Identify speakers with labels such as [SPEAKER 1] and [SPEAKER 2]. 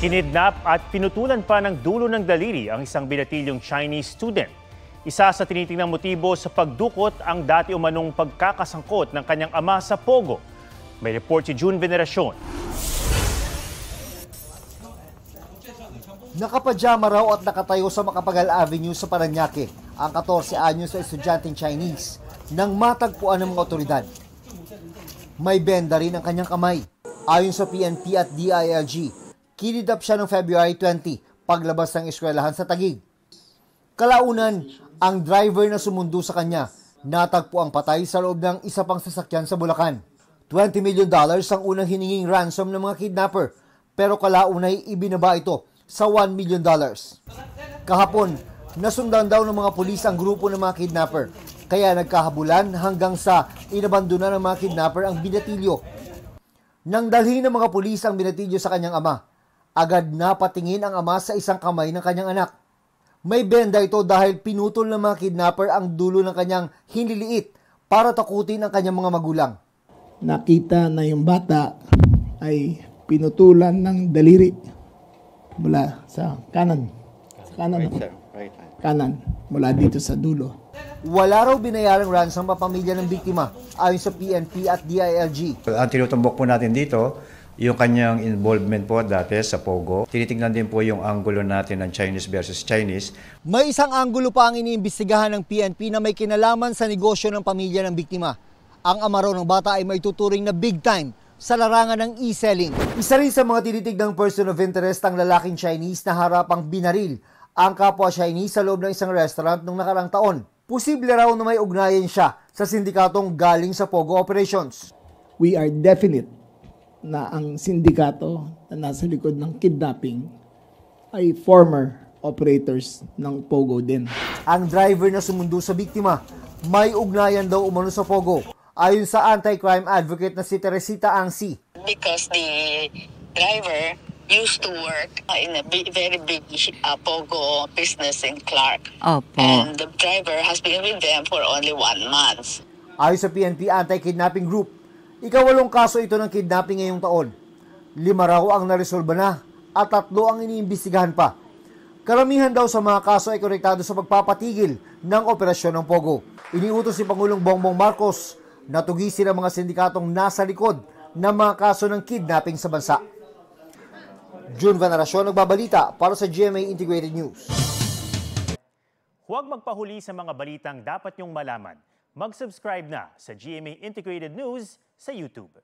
[SPEAKER 1] Kinidnap at pinutulan pa ng dulo ng daliri ang isang binatilyong Chinese student. Isa sa tinitingnang motibo sa pagdukot ang dati umanong pagkakasangkot ng kanyang ama sa Pogo. May report si June Veneracion.
[SPEAKER 2] Nakapadyama raw at nakatayo sa Macapagal Avenue sa Parañaque ang 14 anyos na estudyanteng Chinese nang matagpuan ng mga otoridad. May benda rin ang kanyang kamay. Ayon sa PNP at DILG, kinidnap siya noong February 20 paglabas ng eskwelahan sa Taguig. Kalaunan, ang driver na sumundo sa kanya natagpo ang patay sa loob ng isa pang sasakyan sa Bulacan. $20 million ang unang hininging ransom ng mga kidnapper, pero kalaunay ibinaba ito sa $1 million. Kahapon, nasundan daw ng mga pulis ang grupo ng mga kidnapper, kaya nagkahabulan hanggang sa inabandona ng mga kidnapper ang binatilyo. Nang dalhin ng mga pulis ang binatilyo sa kanyang ama, agad napatingin ang ama sa isang kamay ng kanyang anak. May benda ito dahil pinutol ng mga kidnapper ang dulo ng kanyang hinliliit para takutin ang kanyang mga magulang.
[SPEAKER 3] Nakita na yung bata ay pinutulan ng daliri mula sa kanan. Sa kanan. Right. Kanan. Mula dito sa dulo.
[SPEAKER 2] Wala raw binayarang ransom ang pamilya ng biktima ayon sa PNP at DILG.
[SPEAKER 4] Ang tinutumbok po natin dito, yung kanyang involvement po dati sa Pogo. Tinitingnan din po yung anggulo natin ng Chinese versus Chinese.
[SPEAKER 2] May isang anggulo pa ang iniimbestigahan ng PNP na may kinalaman sa negosyo ng pamilya ng biktima. Ang ama raw ng bata ay may tuturing na big time sa larangan ng e-selling. Isa rin sa mga tinitignang person of interest ang lalaking Chinese na harapang binaril ang kapwa Chinese sa loob ng isang restaurant noong nakarang taon. Posible raw na may ugnayan siya sa sindikatong galing sa Pogo operations.
[SPEAKER 3] We are definite na ang sindikato na nasa likod ng kidnapping ay former operators ng Pogo din.
[SPEAKER 2] Ang driver na sumundo sa biktima, may ugnayan daw umano sa Pogo, ayon sa anti-crime advocate na si Teresita Angsi.
[SPEAKER 5] Because the driver used to work in a very big Pogo business in Clark.
[SPEAKER 6] Opo.
[SPEAKER 5] And the driver has been with them for only 1 month.
[SPEAKER 2] Ayon sa PNP Anti-Kidnapping Group, 8 kaso ito ng kidnapping ngayong taon. 5 raw ang naresolba na at 3 ang iniimbestigahan pa. Karamihan daw sa mga kaso ay konektado sa pagpapatigil ng operasyon ng Pogo. Iniutos si Pangulong Bongbong Marcos na tugisin ang mga sindikatong nasa likod ng mga kaso ng kidnapping sa bansa. June Veneracion, nagbabalita para sa GMA Integrated News.
[SPEAKER 1] Huwag magpahuli sa mga balitang dapat niyong malaman. Mag-subscribe na sa GMA Integrated News sa YouTube.